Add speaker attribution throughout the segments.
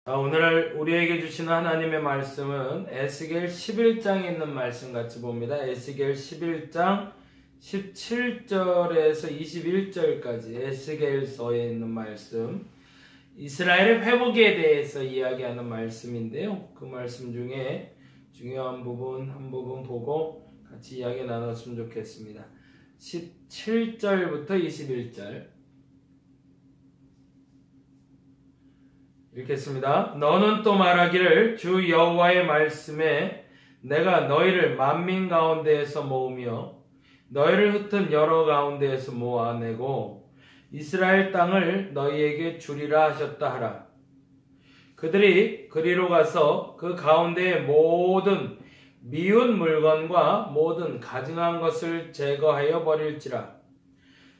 Speaker 1: 오늘 우리에게 주시는 하나님의 말씀은 에스겔 11장에 있는 말씀 같이 봅니다. 에스겔 11장 17절에서 21절까지 에스겔서에 있는 말씀, 이스라엘의 회복에 대해서 이야기하는 말씀인데요. 그 말씀 중에 중요한 부분 한 부분 보고 같이 이야기 나눴으면 좋겠습니다. 17절부터 21절 읽겠습니다. 너는 또 말하기를 주 여호와의 말씀에 내가 너희를 만민 가운데에서 모으며 너희를 흩은 여러 가운데에서 모아내고 이스라엘 땅을 너희에게 주리라 하셨다 하라. 그들이 그리로 가서 그 가운데의 모든 미운 물건과 모든 가증한 것을 제거하여 버릴지라.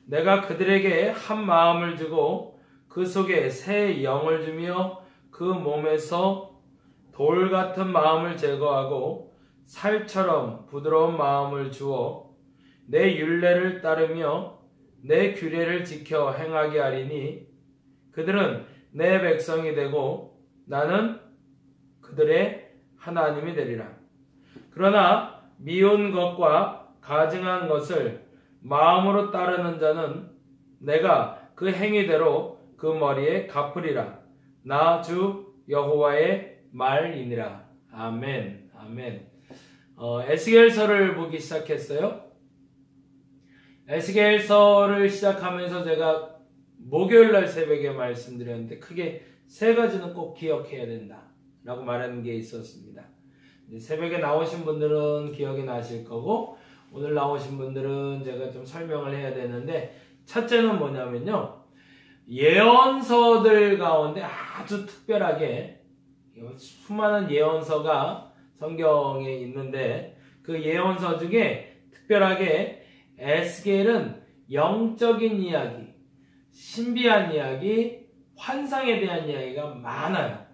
Speaker 1: 내가 그들에게 한 마음을 주고 그 속에 새 영을 주며 그 몸에서 돌 같은 마음을 제거하고 살처럼 부드러운 마음을 주어 내 율례를 따르며 내 규례를 지켜 행하게 하리니 그들은 내 백성이 되고 나는 그들의 하나님이 되리라. 그러나 미운 것과 가증한 것을 마음으로 따르는 자는 내가 그 행위대로 그 머리에 갚으리라. 나 주 여호와의 말이니라. 아멘. 아멘. 에스겔서를 보기 시작했어요. 에스겔서를 시작하면서 제가 목요일날 새벽에 말씀드렸는데 크게 세 가지는 꼭 기억해야 된다 라고 말하는 게 있었습니다. 새벽에 나오신 분들은 기억이 나실 거고 오늘 나오신 분들은 제가 좀 설명을 해야 되는데, 첫째는 뭐냐면요, 예언서들 가운데 아주 특별하게 수많은 예언서가 성경에 있는데 그 예언서 중에 특별하게 에스겔은 영적인 이야기, 신비한 이야기, 환상에 대한 이야기가 많아요.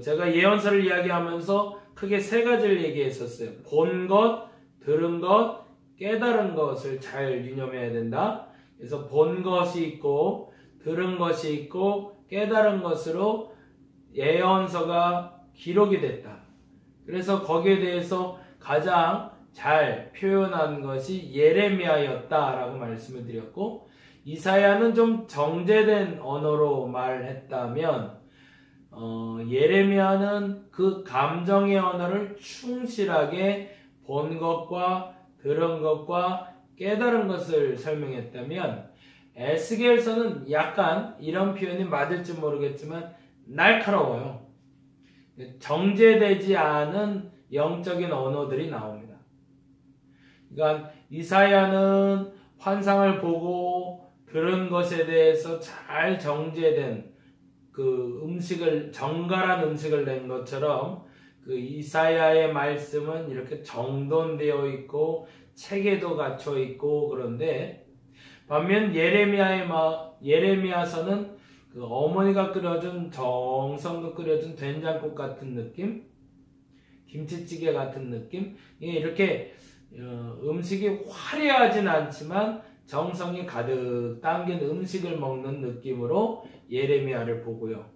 Speaker 1: 제가 예언서를 이야기하면서 크게 세 가지를 얘기했었어요. 본 것, 들은 것, 깨달은 것을 잘 유념해야 된다. 그래서 본 것이 있고 들은 것이 있고 깨달은 것으로 예언서가 기록이 됐다. 그래서 거기에 대해서 가장 잘 표현한 것이 예레미야였다라고 말씀을 드렸고, 이사야는 좀 정제된 언어로 말했다면 예레미야는 그 감정의 언어를 충실하게 본 것과 들은 것과 깨달은 것을 설명했다면, 에스겔서는 약간 이런 표현이 맞을지 모르겠지만 날카로워요. 정제되지 않은 영적인 언어들이 나옵니다. 그러니까 이사야는 환상을 보고 들은 것에 대해서 잘 정제된 그 음식을, 정갈한 음식을 낸 것처럼 그 이사야의 말씀은 이렇게 정돈되어 있고 체계도 갖춰 있고, 그런데 반면 예레미야서는 그 어머니가 끓여준, 정성도 끓여준 된장국 같은 느낌, 김치찌개 같은 느낌, 이렇게 음식이 화려하진 않지만 정성이 가득 담긴 음식을 먹는 느낌으로 예레미야를 보고요.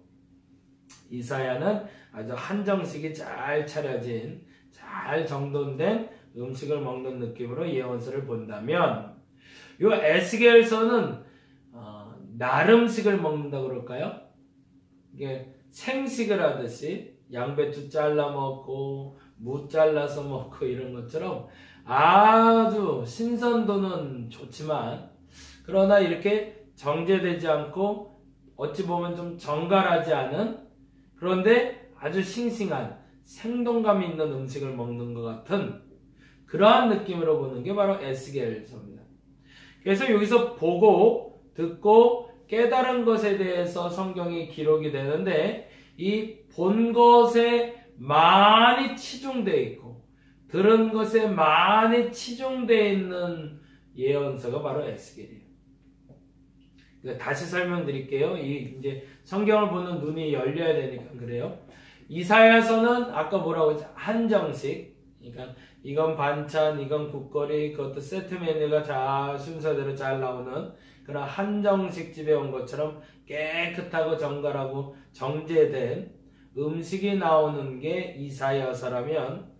Speaker 1: 이사야는 아주 한정식이 잘 차려진, 잘 정돈된 음식을 먹는 느낌으로 예언서를 본다면, 이 에스겔서는 나름식을 먹는다 그럴까요? 이게 생식을 하듯이 양배추 잘라 먹고 무 잘라서 먹고 이런 것처럼 아주 신선도는 좋지만, 그러나 이렇게 정제되지 않고 어찌 보면 좀 정갈하지 않은, 그런데 아주 싱싱한 생동감 있는 음식을 먹는 것 같은 그러한 느낌으로 보는 게 바로 에스겔서입니다. 그래서 여기서 보고 듣고 깨달은 것에 대해서 성경이 기록이 되는데, 이 본 것에 많이 치중되어 있고 들은 것에 많이 치중되어 있는 예언서가 바로 에스겔이에요. 다시 설명드릴게요. 이제 성경을 보는 눈이 열려야 되니까 그래요. 이사야서는 아까 뭐라고 했죠? 한정식. 그러니까 이건 반찬, 이건 국거리, 그것도 세트 메뉴가 잘 순서대로 잘 나오는 그런 한정식 집에 온 것처럼 깨끗하고 정갈하고 정제된 음식이 나오는 게 이사야서라면,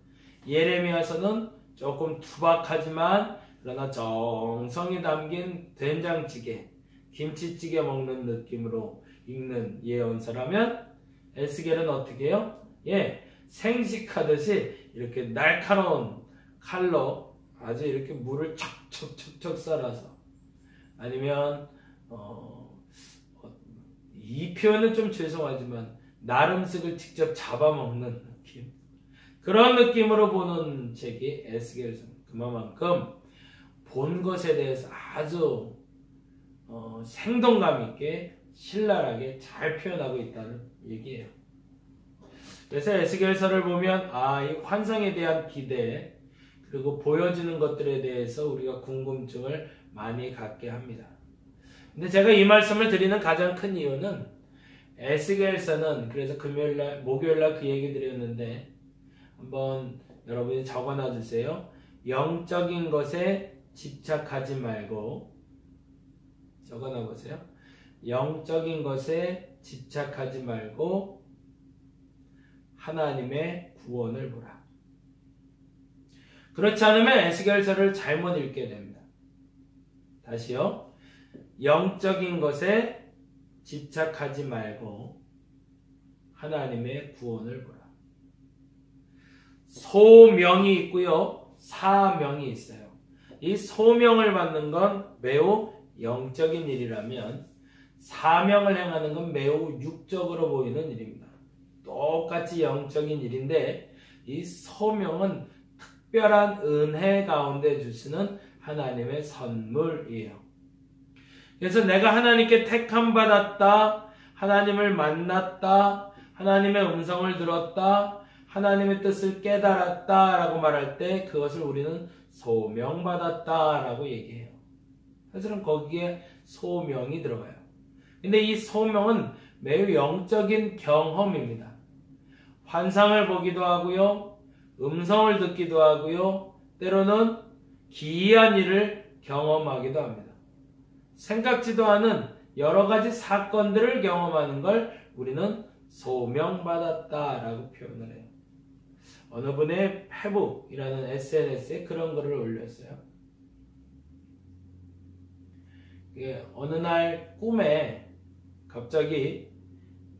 Speaker 1: 예레미야서는 조금 투박하지만 그러나 정성이 담긴 된장찌개, 김치찌개 먹는 느낌으로 읽는 예언서라면, 에스겔은 어떻게 해요? 생식하듯이 이렇게 날카로운 칼로 아주 이렇게 물을 척척척척 썰어서, 아니면 이 표현은 좀 죄송하지만 나름식을 직접 잡아먹는 느낌, 그런 느낌으로 보는 책이 에스겔서입니다. 그만큼 본 것에 대해서 아주 생동감 있게 신랄하게 잘 표현하고 있다는 얘기예요. 그래서 에스겔서를 보면 이 환상에 대한 기대, 그리고 보여지는 것들에 대해서 우리가 궁금증을 많이 갖게 합니다. 근데 제가 이 말씀을 드리는 가장 큰 이유는, 에스겔서는, 그래서 목요일날 그 얘기 드렸는데 한번 여러분이 적어놔 주세요. 영적인 것에 집착하지 말고, 적어놔 보세요. 영적인 것에 집착하지 말고 하나님의 구원을 보라. 그렇지 않으면 에스겔서를 잘못 읽게 됩니다. 다시요. 영적인 것에 집착하지 말고 하나님의 구원을 보라. 소명이 있고요, 사명이 있어요. 이 소명을 받는 건 매우 영적인 일이라면, 사명을 행하는 건 매우 육적으로 보이는 일입니다. 똑같이 영적인 일인데, 이 소명은 특별한 은혜 가운데 주시는 하나님의 선물이에요. 그래서 내가 하나님께 택함 받았다, 하나님을 만났다, 하나님의 음성을 들었다, 하나님의 뜻을 깨달았다 라고 말할 때 그것을 우리는 소명받았다 라고 얘기해요. 사실은 거기에 소명이 들어가요. 근데 이 소명은 매우 영적인 경험입니다. 환상을 보기도 하고요, 음성을 듣기도 하고요, 때로는 기이한 일을 경험하기도 합니다. 생각지도 않은 여러 가지 사건들을 경험하는 걸 우리는 소명받았다라고 표현을 해요. 어느 분의 페북이라는 SNS에 그런 글을 올렸어요. 어느 날 꿈에 갑자기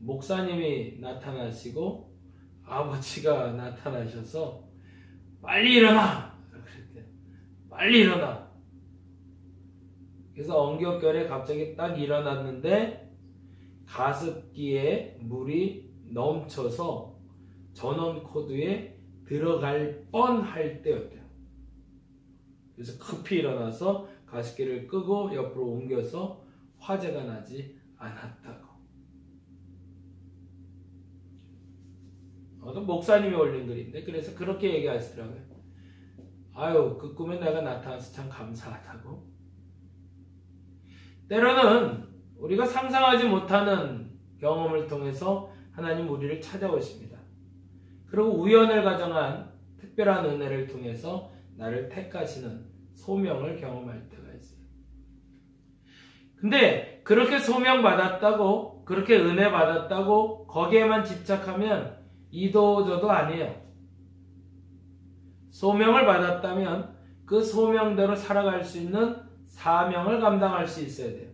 Speaker 1: 목사님이 나타나시고 아버지가 나타나셔서 빨리 일어나! 그랬대요. 빨리 일어나! 그래서 엉겹결에 갑자기 딱 일어났는데 가습기에 물이 넘쳐서 전원 코드에 들어갈 뻔할 때였대요. 그래서 급히 일어나서 가습기를 끄고 옆으로 옮겨서 화재가 나지 않았다고. 목사님이 올린 글인데, 그래서 그렇게 얘기하시더라고요. 아유, 그 꿈에 내가 나타나서 참 감사하다고. 때로는 우리가 상상하지 못하는 경험을 통해서 하나님 우리를 찾아오십니다. 그리고 우연을 가정한 특별한 은혜를 통해서 나를 택하시는 소명을 경험할 때가 있어요. 근데 그렇게 소명받았다고, 그렇게 은혜 받았다고 거기에만 집착하면 이도저도 아니에요. 소명을 받았다면 그 소명대로 살아갈 수 있는 사명을 감당할 수 있어야 돼요.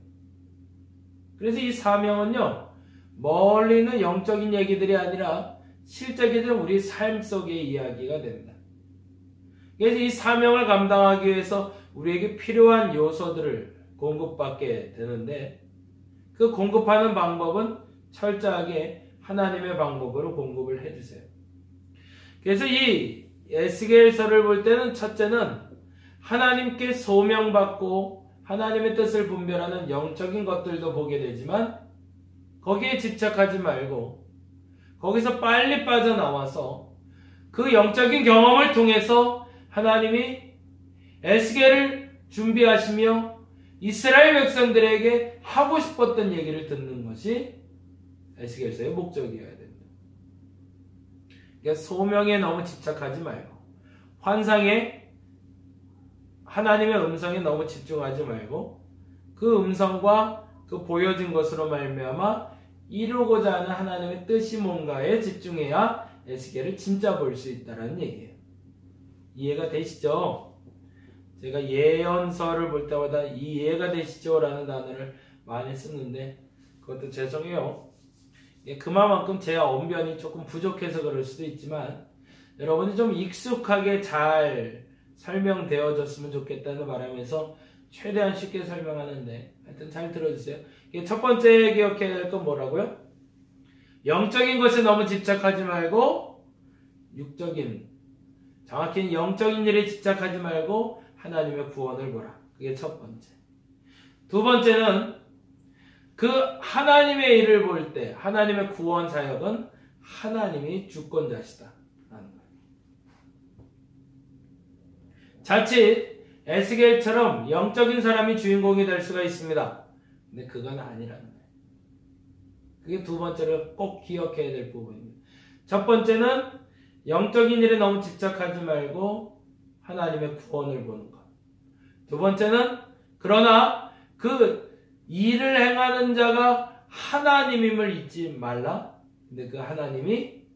Speaker 1: 그래서 이 사명은요, 멀리 있는 영적인 얘기들이 아니라 실제적인 우리 삶 속의 이야기가 됩니다. 그래서 이 사명을 감당하기 위해서 우리에게 필요한 요소들을 공급받게 되는데, 그 공급하는 방법은 철저하게 하나님의 방법으로 공급을 해주세요. 그래서 이 에스겔서를 볼 때는 첫째는 하나님께 소명받고 하나님의 뜻을 분별하는 영적인 것들도 보게 되지만, 거기에 집착하지 말고 거기서 빨리 빠져나와서 그 영적인 경험을 통해서 하나님이 에스겔을 준비하시며 이스라엘 백성들에게 하고 싶었던 얘기를 듣는 것이 에스겔서의 목적이어야 됩니다. 그러니까 소명에 너무 집착하지 말고, 환상에, 하나님의 음성에 너무 집중하지 말고, 그 음성과 그 보여진 것으로 말미암아 이루고자 하는 하나님의 뜻이 뭔가에 집중해야 에스겔을 진짜 볼 수 있다는 얘기예요. 이해가 되시죠? 제가 예언서를 볼 때마다 이해가 되시죠? 라는 단어를 많이 쓰는데 그것도 죄송해요. 그만큼 제 언변이 조금 부족해서 그럴 수도 있지만 여러분이 좀 익숙하게 잘 설명되어졌으면 좋겠다는 바람에서 최대한 쉽게 설명하는데 하여튼 잘 들어주세요. 첫 번째 기억해야 될 건 뭐라고요? 영적인 것에 너무 집착하지 말고 육적인, 정확히는 영적인 일에 집착하지 말고 하나님의 구원을 보라. 그게 첫 번째. 두 번째는 그 하나님의 일을 볼 때 하나님의 구원 사역은 하나님이 주권자시다 라는 거예요. 자칫 에스겔처럼 영적인 사람이 주인공이 될 수가 있습니다. 근데 그건 아니라는 거예요. 그게 두 번째로 꼭 기억해야 될 부분입니다. 첫 번째는 영적인 일에 너무 집착하지 말고 하나님의 구원을 보는 것. 두 번째는 그러나 그 일을 행하는 자가 하나님임을 잊지 말라. 근데 그 하나님이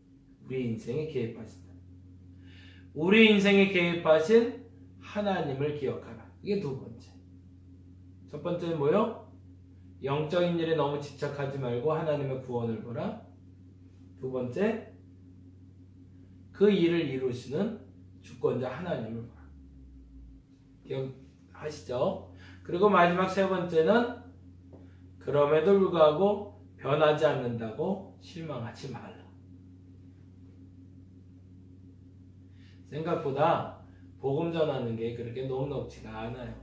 Speaker 1: 우리 인생에 개입하신다. 우리 인생에 개입하신 하나님을 기억하라. 이게 두 번째. 첫 번째는 뭐요? 영적인 일에 너무 집착하지 말고 하나님의 구원을 보라. 두 번째, 그 일을 이루시는 주권자 하나님을 보라. 기억하시죠? 그리고 마지막 세 번째는 그럼에도 불구하고 변하지 않는다고 실망하지 말라. 생각보다 복음 전하는 게 그렇게 녹록지가 않아요.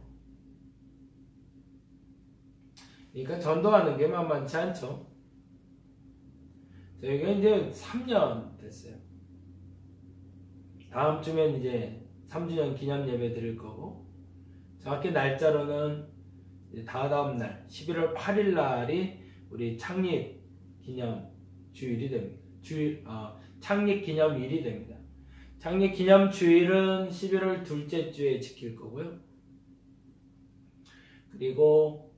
Speaker 1: 그러니까 전도하는 게 만만치 않죠. 저희가 이제 3년 됐어요. 다음 주면 이제 3주년 기념 예배 드릴 거고, 정확히 날짜로는 다다음 날 11월 8일 날이 우리 창립 기념 주일이 됩니다. 창립 기념일이 됩니다. 창립 기념 주일은 11월 둘째 주에 지킬 거고요. 그리고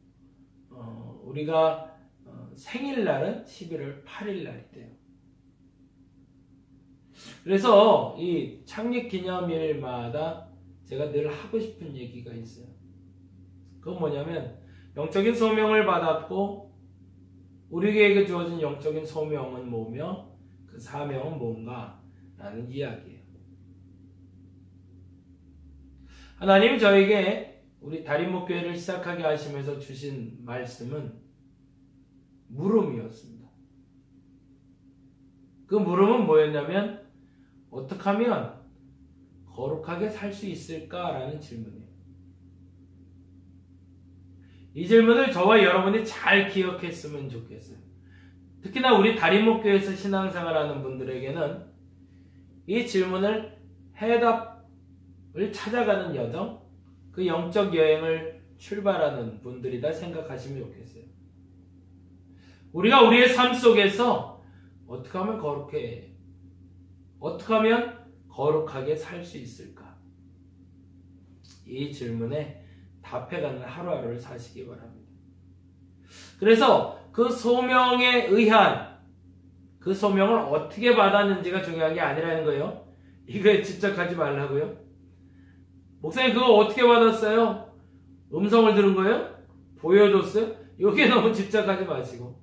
Speaker 1: 우리가 생일날은 11월 8일 날이 돼요. 그래서 이 창립 기념일마다 제가 늘 하고 싶은 얘기가 있어요. 그건 뭐냐면 영적인 소명을 받았고 우리에게 주어진 영적인 소명은 뭐며 그 사명은 뭔가 라는 이야기예요. 하나님 저에게 우리 다림목교회를 시작하게 하시면서 주신 말씀은 물음이었습니다. 그 물음은 뭐였냐면 어떻게 하면 거룩하게 살 수 있을까라는 질문이에요. 이 질문을 저와 여러분이 잘 기억했으면 좋겠어요. 특히나 우리 다림목교회에서 신앙생활하는 분들에게는 이 질문을 해답을 찾아가는 여정, 그 영적 여행을 출발하는 분들이다 생각하시면 좋겠어요. 우리가 우리의 삶 속에서 어떻게 하면 어떻게 하면 거룩하게 살 수 있을까? 이 질문에 답해가는 하루하루를 사시기 바랍니다. 그래서 그 소명에 의한 그 소명을 어떻게 받았는지가 중요한 게 아니라는 거예요. 이거에 집착하지 말라고요. 목사님 그거 어떻게 받았어요? 음성을 들은 거예요? 보여줬어요? 여기에 너무 집착하지 마시고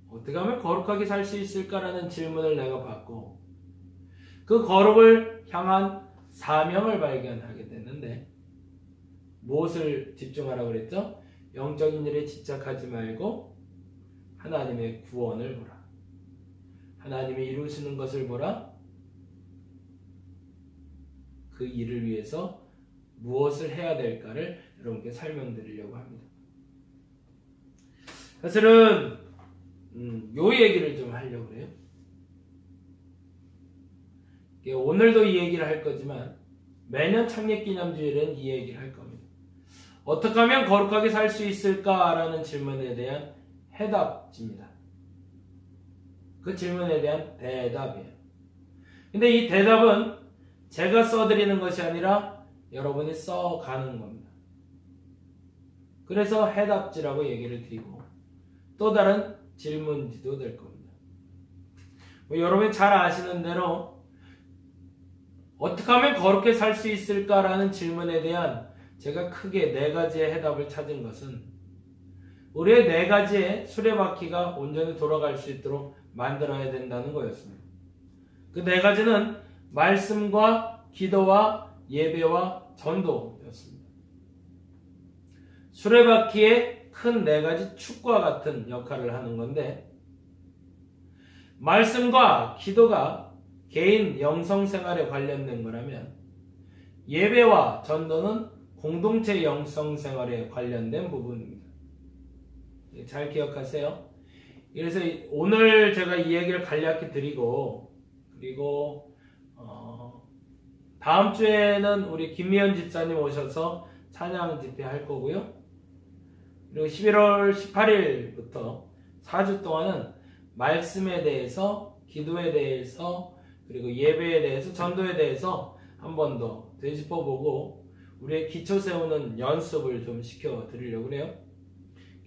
Speaker 1: 어떻게 하면 거룩하게 살 수 있을까라는 질문을 내가 받고 그 거룩을 향한 사명을 발견하게 됐는데 무엇을 집중하라고 그랬죠? 영적인 일에 집착하지 말고 하나님의 구원을 보라. 하나님이 이루시는 것을 보라. 그 일을 위해서 무엇을 해야 될까를 여러분께 설명드리려고 합니다. 사실은 요 얘기를 좀 하려고 해요. 오늘도 이 얘기를 할 거지만 매년 창립기념주일은 이 얘기를 할 겁니다. 어떻게 하면 거룩하게 살 수 있을까라는 질문에 대한 해답입니다. 그 질문에 대한 대답이에요. 근데 이 대답은 제가 써드리는 것이 아니라 여러분이 써가는 겁니다. 그래서 해답지라고 얘기를 드리고 또 다른 질문지도 될 겁니다. 여러분이 잘 아시는 대로 어떻게 하면 거룩하게 살 수 있을까라는 질문에 대한 제가 크게 4가지의 해답을 찾은 것은 우리의 4가지의 수레바퀴가 온전히 돌아갈 수 있도록 만들어야 된다는 거였습니다. 그 4가지는 말씀과 기도와 예배와 전도였습니다. 수레바퀴의 큰 4가지 축과 같은 역할을 하는 건데 말씀과 기도가 개인 영성생활에 관련된 거라면 예배와 전도는 공동체 영성생활에 관련된 부분입니다. 잘 기억하세요. 그래서 오늘 제가 이 얘기를 간략히 드리고 그리고 다음 주에는 우리 김미연 집사님 오셔서 찬양 집회 할 거고요. 그리고 11월 18일부터 4주 동안은 말씀에 대해서, 기도에 대해서, 그리고 예배에 대해서, 전도에 대해서 한 번 더 되짚어보고 우리의 기초 세우는 연습을 좀 시켜드리려고 그래요.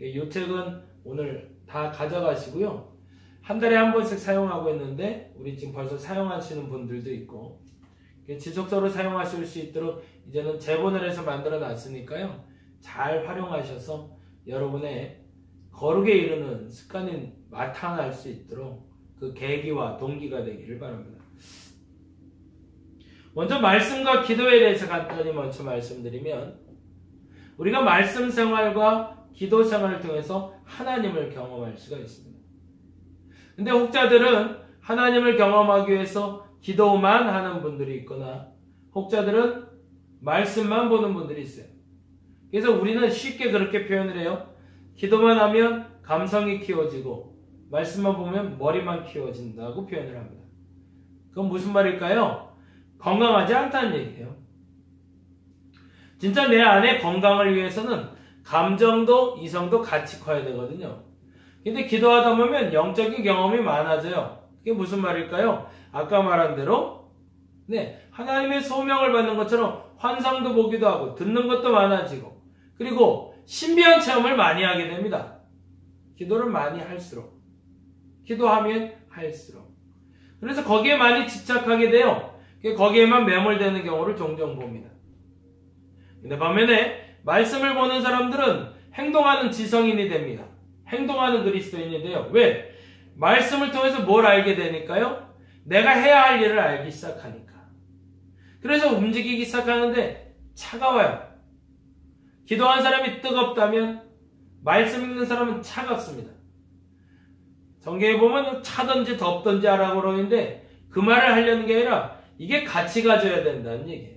Speaker 1: 이 책은 오늘 다 가져가시고요. 한 달에 한 번씩 사용하고 있는데 우리 지금 벌써 사용하시는 분들도 있고 지속적으로 사용하실 수 있도록 이제는 재본을 해서 만들어 놨으니까요. 잘 활용하셔서 여러분의 거룩에 이르는 습관이 나타날 수 있도록 그 계기와 동기가 되기를 바랍니다. 먼저 말씀과 기도에 대해서 간단히 먼저 말씀드리면 우리가 말씀 생활과 기도 생활을 통해서 하나님을 경험할 수가 있습니다. 근데 혹자들은 하나님을 경험하기 위해서 기도만 하는 분들이 있거나 혹자들은 말씀만 보는 분들이 있어요. 그래서 우리는 쉽게 그렇게 표현을 해요. 기도만 하면 감성이 키워지고 말씀만 보면 머리만 키워진다고 표현을 합니다. 그건 무슨 말일까요? 건강하지 않다는 얘기예요. 진짜 내 안에 건강을 위해서는 감정도 이성도 같이 커야 되거든요. 근데 기도하다 보면 영적인 경험이 많아져요. 그게 무슨 말일까요? 아까 말한 대로 하나님의 소명을 받는 것처럼 환상도 보기도 하고 듣는 것도 많아지고 그리고 신비한 체험을 많이 하게 됩니다. 기도를 많이 할수록 기도하면 할수록 그래서 거기에 많이 집착하게 돼요. 거기에만 매몰되는 경우를 종종 봅니다. 근데 반면에 말씀을 보는 사람들은 행동하는 지성인이 됩니다. 행동하는 그리스도인이 돼요. 왜? 말씀을 통해서 뭘 알게 되니까요? 내가 해야 할 일을 알기 시작하니까. 그래서 움직이기 시작하는데 차가워요. 기도한 사람이 뜨겁다면 말씀 읽는 사람은 차갑습니다. 성경에 보면 차든지 덥든지 하라고 그러는데 그 말을 하려는 게 아니라 이게 같이 가져야 된다는 얘기예요.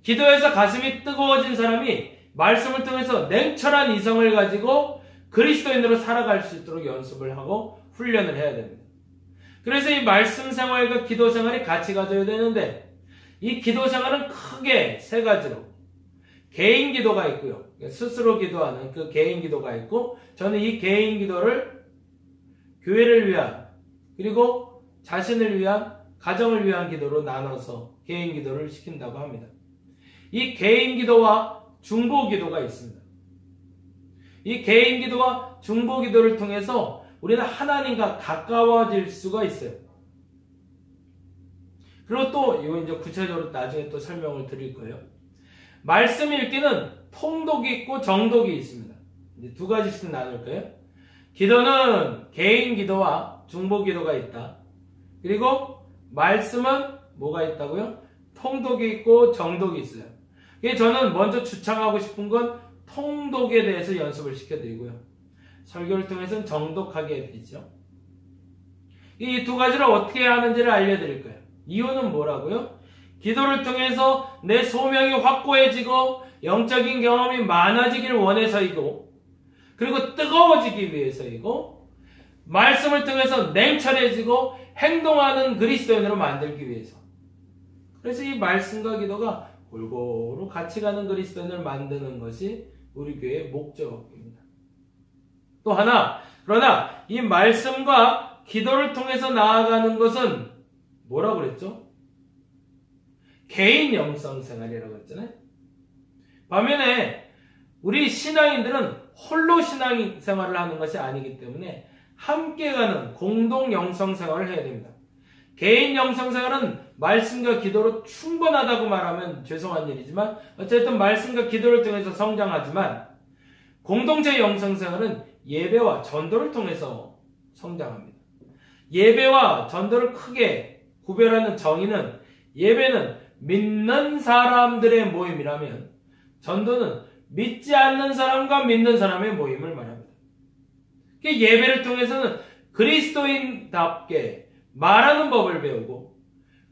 Speaker 1: 기도해서 가슴이 뜨거워진 사람이 말씀을 통해서 냉철한 이성을 가지고 그리스도인으로 살아갈 수 있도록 연습을 하고 훈련을 해야 됩니다. 그래서 이 말씀 생활과 기도 생활이 같이 가져야 되는데 이 기도 생활은 크게 3가지로 개인 기도가 있고요. 스스로 기도하는 그 개인 기도가 있고 저는 이 개인 기도를 교회를 위한 그리고 자신을 위한 가정을 위한 기도로 나눠서 개인 기도를 시킨다고 합니다. 이 개인 기도와 중보 기도가 있습니다. 이 개인 기도와 중보 기도를 통해서 우리는 하나님과 가까워질 수가 있어요. 그리고 또 이거 이제 구체적으로 나중에 또 설명을 드릴 거예요. 말씀 읽기는 통독이 있고 정독이 있습니다. 이제 2가지씩 나눌 거예요. 기도는 개인 기도와 중보 기도가 있다. 그리고 말씀은 뭐가 있다고요? 통독이 있고 정독이 있어요. 저는 먼저 주창하고 싶은 건 통독에 대해서 연습을 시켜드리고요. 설교를 통해서는 정독하게 해드리죠. 이 2가지를 어떻게 해야 하는지를 알려드릴 거예요. 이유는 뭐라고요? 기도를 통해서 내 소명이 확고해지고 영적인 경험이 많아지길 원해서이고 그리고 뜨거워지기 위해서이고 말씀을 통해서 냉철해지고 행동하는 그리스도인으로 만들기 위해서. 그래서 이 말씀과 기도가 골고루 같이 가는 그리스도인을 만드는 것이 우리 교회의 목적입니다. 또 하나, 그러나 이 말씀과 기도를 통해서 나아가는 것은 뭐라고 그랬죠? 개인 영성 생활이라고 했잖아요. 반면에 우리 신앙인들은 홀로 신앙생활을 하는 것이 아니기 때문에 함께 가는 공동 영성생활을 해야 됩니다. 개인 영성생활은 말씀과 기도로 충분하다고 말하면 죄송한 일이지만 어쨌든 말씀과 기도를 통해서 성장하지만 공동체 영성생활은 예배와 전도를 통해서 성장합니다. 예배와 전도를 크게 구별하는 정의는 예배는 믿는 사람들의 모임이라면 전도는 믿지 않는 사람과 믿는 사람의 모임을 말합니다. 예배를 통해서는 그리스도인답게 말하는 법을 배우고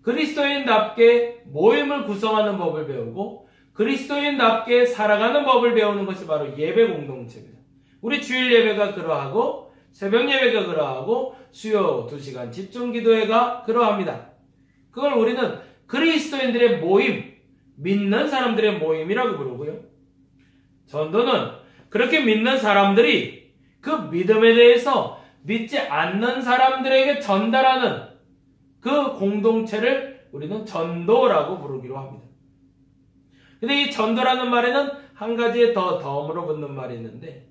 Speaker 1: 그리스도인답게 모임을 구성하는 법을 배우고 그리스도인답게 살아가는 법을 배우는 것이 바로 예배 공동체입니다. 우리 주일 예배가 그러하고 새벽 예배가 그러하고 수요 2시간 집중기도회가 그러합니다. 그걸 우리는 그리스도인들의 모임, 믿는 사람들의 모임이라고 부르고요. 전도는 그렇게 믿는 사람들이 그 믿음에 대해서 믿지 않는 사람들에게 전달하는 그 공동체를 우리는 전도라고 부르기로 합니다. 근데 이 전도라는 말에는 한 가지의 더 덤으로 붙는 말이 있는데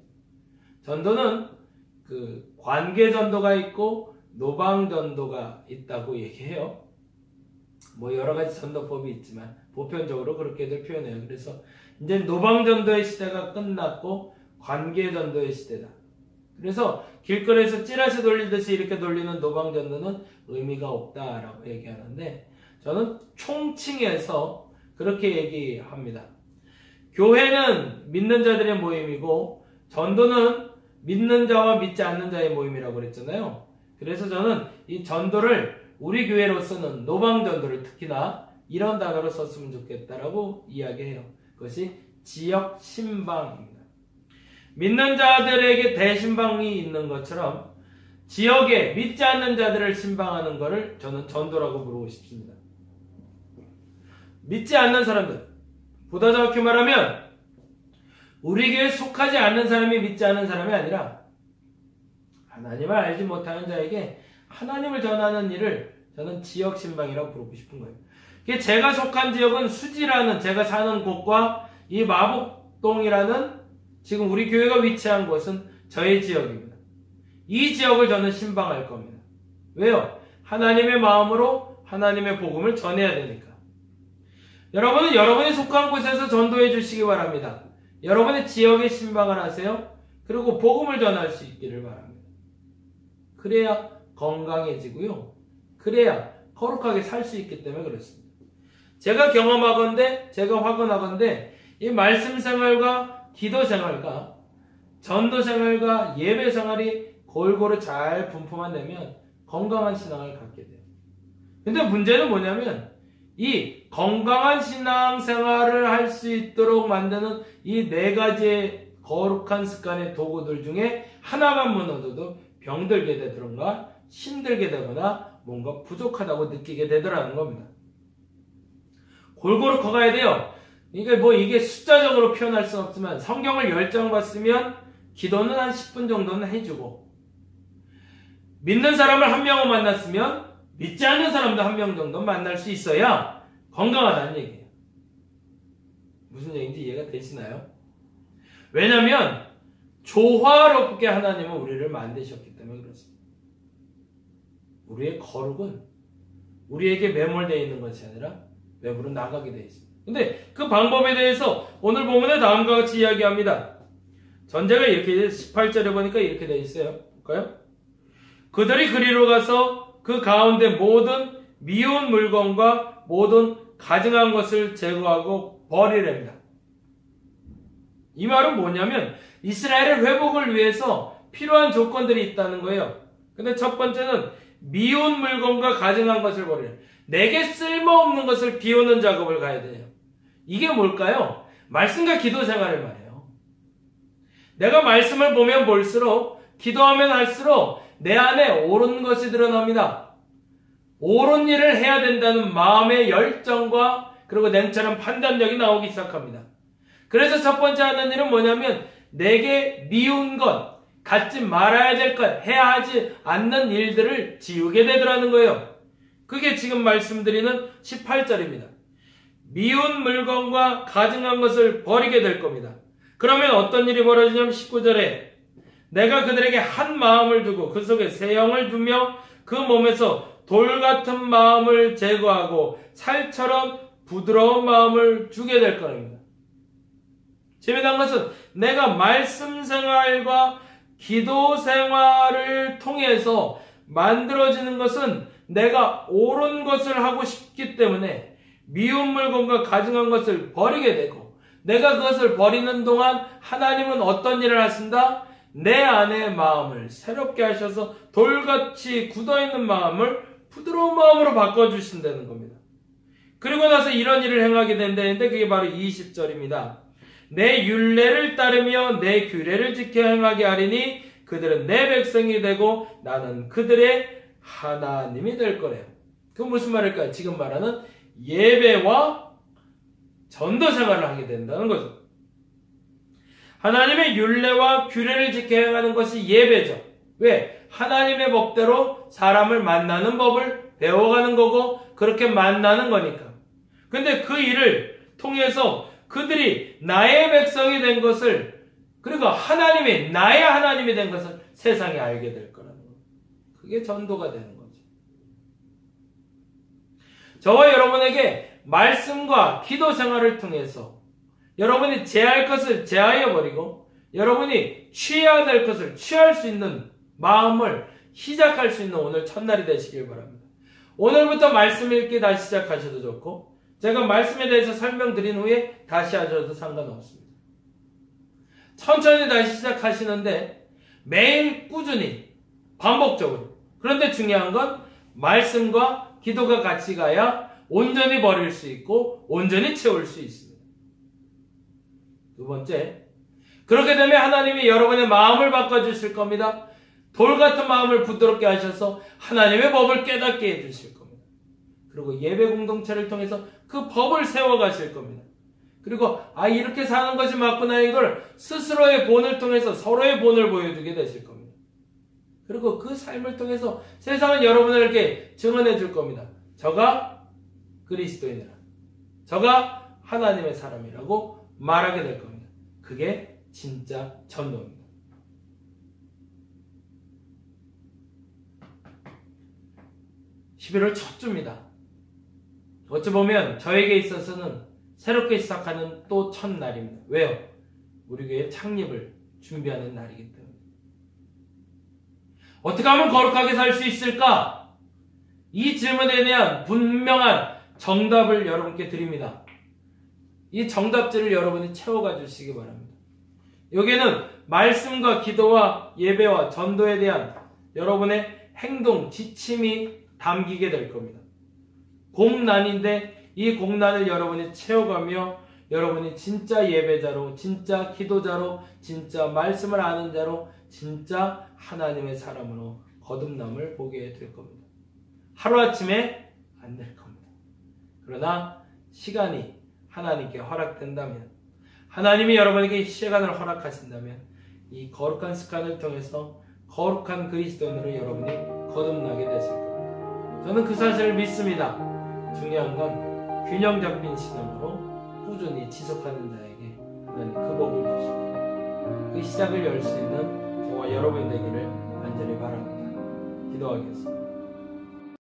Speaker 1: 전도는 그 관계 전도가 있고 노방 전도가 있다고 얘기해요. 뭐 여러 가지 전도법이 있지만 보편적으로 그렇게들 표현해요. 그래서 이제 노방 전도의 시대가 끝났고 관계 전도의 시대다. 그래서 길거리에서 찌라시 돌리듯이 이렇게 돌리는 노방 전도는 의미가 없다라고 얘기하는데 저는 총칭해서 그렇게 얘기합니다. 교회는 믿는 자들의 모임이고 전도는 믿는 자와 믿지 않는 자의 모임이라고 그랬잖아요. 그래서 저는 이 전도를 우리 교회로서는 노방전도를 특히나 이런 단어로 썼으면 좋겠다라고 이야기해요. 그것이 지역 신방입니다. 믿는 자들에게 대신방이 있는 것처럼 지역에 믿지 않는 자들을 신방하는 것을 저는 전도라고 부르고 싶습니다. 믿지 않는 사람들, 보다 정확히 말하면 우리 교회에 속하지 않는 사람이 믿지 않는 사람이 아니라 하나님을 알지 못하는 자에게 하나님을 전하는 일을 저는 지역 신방이라고 부르고 싶은 거예요. 제가 속한 지역은 수지라는 제가 사는 곳과 이 마복동이라는 지금 우리 교회가 위치한 곳은 저의 지역입니다. 이 지역을 저는 신방할 겁니다. 왜요? 하나님의 마음으로 하나님의 복음을 전해야 되니까. 여러분은 여러분이 속한 곳에서 전도해 주시기 바랍니다. 여러분의 지역에 신방을 하세요. 그리고 복음을 전할 수 있기를 바랍니다. 그래야 건강해지고요. 그래야 거룩하게 살 수 있기 때문에 그렇습니다. 제가 경험하건대, 제가 확언하건대 이 말씀 생활과 기도 생활과 전도 생활과 예배 생활이 골고루 잘 분포만 되면 건강한 신앙을 갖게 돼요. 근데 문제는 뭐냐면 이 건강한 신앙생활을 할 수 있도록 만드는 이 4가지의 거룩한 습관의 도구들 중에 하나만 무너져도 병들게 되더라, 힘들게 되거나 뭔가 부족하다고 느끼게 되더라는 겁니다. 골고루 커가야 돼요. 그러니까 뭐 이게 숫자적으로 표현할 수는 없지만 성경을 10장 봤으면 기도는 한 10분 정도는 해주고 믿는 사람을 한 명을 만났으면 믿지 않는 사람도 한 명 정도 만날 수 있어야 건강하다는 얘기예요. 무슨 얘기인지 이해가 되시나요? 왜냐하면 조화롭게 하나님은 우리를 만드셨기 때문에 그렇습니다. 우리의 거룩은 우리에게 매몰되어 있는 것이 아니라 외부로 나가게 되어 있습니다. 근데 그 방법에 대해서 오늘 본문에 다음과 같이 이야기합니다. 전제가 이렇게 18절에 보니까 이렇게 되어 있어요. 볼까요? 그들이 그리로 가서 그 가운데 모든 미운 물건과 모든 가증한 것을 제거하고 버리랍니다. 이 말은 뭐냐면 이스라엘의 회복을 위해서 필요한 조건들이 있다는 거예요. 근데 첫 번째는 미운 물건과 가증한 것을 버리라. 내게 쓸모없는 것을 비우는 작업을 가야 돼요. 이게 뭘까요? 말씀과 기도 생활을 말해요. 내가 말씀을 보면 볼수록 기도하면 할수록 내 안에 옳은 것이 드러납니다. 옳은 일을 해야 된다는 마음의 열정과 그리고 냉철한 판단력이 나오기 시작합니다. 그래서 첫 번째 하는 일은 뭐냐면 내게 미운 것, 갖지 말아야 될 것, 해야 하지 않는 일들을 지우게 되더라는 거예요. 그게 지금 말씀드리는 18절입니다. 미운 물건과 가증한 것을 버리게 될 겁니다. 그러면 어떤 일이 벌어지냐면 19절에 내가 그들에게 한 마음을 두고 그 속에 새 영을 두며 그 몸에서 돌 같은 마음을 제거하고 살처럼 부드러운 마음을 주게 될 겁니다. 재미난 것은 내가 말씀 생활과 기도 생활을 통해서 만들어지는 것은 내가 옳은 것을 하고 싶기 때문에 미운 물건과 가증한 것을 버리게 되고, 내가 그것을 버리는 동안 하나님은 어떤 일을 하신다? 내 안의 마음을 새롭게 하셔서 돌같이 굳어있는 마음을 부드러운 마음으로 바꿔주신다는 겁니다. 그리고 나서 이런 일을 행하게 된다는데 그게 바로 20절입니다. 내 율례를 따르며 내 규례를 지켜 행하게 하리니 그들은 내 백성이 되고 나는 그들의 하나님이 될 거래요. 그건 무슨 말일까요? 지금 말하는 예배와 전도 생활을 하게 된다는 거죠. 하나님의 율례와 규례를 지켜 행하는 것이 예배죠. 왜? 하나님의 법대로 사람을 만나는 법을 배워가는 거고 그렇게 만나는 거니까. 근데 그 일을 통해서 그들이 나의 백성이 된 것을, 그리고 하나님이 나의 하나님이 된 것을 세상에 알게 될 거라는 거예요. 그게 전도가 되는 거죠. 저와 여러분에게 말씀과 기도 생활을 통해서 여러분이 제할 것을 제하여 버리고 여러분이 취해야 될 것을 취할 수 있는 마음을 시작할 수 있는 오늘 첫날이 되시길 바랍니다. 오늘부터 말씀 읽기 다시 시작하셔도 좋고, 제가 말씀에 대해서 설명드린 후에 다시 하셔도 상관없습니다. 천천히 다시 시작하시는데 매일 꾸준히 반복적으로. 그런데 중요한 건 말씀과 기도가 같이 가야 온전히 버릴 수 있고 온전히 채울 수 있습니다. 두 번째, 그렇게 되면 하나님이 여러분의 마음을 바꿔주실 겁니다. 돌 같은 마음을 부드럽게 하셔서 하나님의 법을 깨닫게 해주실 겁니다. 그리고 예배 공동체를 통해서 그 법을 세워가실 겁니다. 그리고 이렇게 사는 것이 맞구나 이걸 스스로의 본을 통해서 서로의 본을 보여주게 되실 겁니다. 그리고 그 삶을 통해서 세상은 여러분에게 증언해 줄 겁니다. 저가 그리스도인이라, 저가 하나님의 사람이라고 말하게 될 겁니다. 그게 진짜 전도입니다. 11월 첫 주입니다. 어찌 보면 저에게 있어서는 새롭게 시작하는 또 첫날입니다. 왜요? 우리 교회 창립을 준비하는 날이기 때문에. 어떻게 하면 거룩하게 살 수 있을까? 이 질문에 대한 분명한 정답을 여러분께 드립니다. 이 정답지를 여러분이 채워가 주시기 바랍니다. 여기에는 말씀과 기도와 예배와 전도에 대한 여러분의 행동, 지침이 담기게 될 겁니다. 공난인데 이 공난을 여러분이 채워가며 여러분이 진짜 예배자로, 진짜 기도자로, 진짜 말씀을 아는 자로, 진짜 하나님의 사람으로 거듭남을 보게 될 겁니다. 하루아침에 안 될 겁니다. 그러나 시간이 하나님께 허락된다면, 하나님이 여러분에게 시간을 허락하신다면 이 거룩한 습관을 통해서 거룩한 그리스도인으로 여러분이 거듭나게 되실 겁니다. 저는 그 사실을 믿습니다. 중요한 건 균형 잡힌 신앙으로 꾸준히 지속하는 자에게 하나님 그 복을 주시고 그 시작을 열 수 있는 저와 여러분이 되기를 간절히 바랍니다. 기도하겠습니다.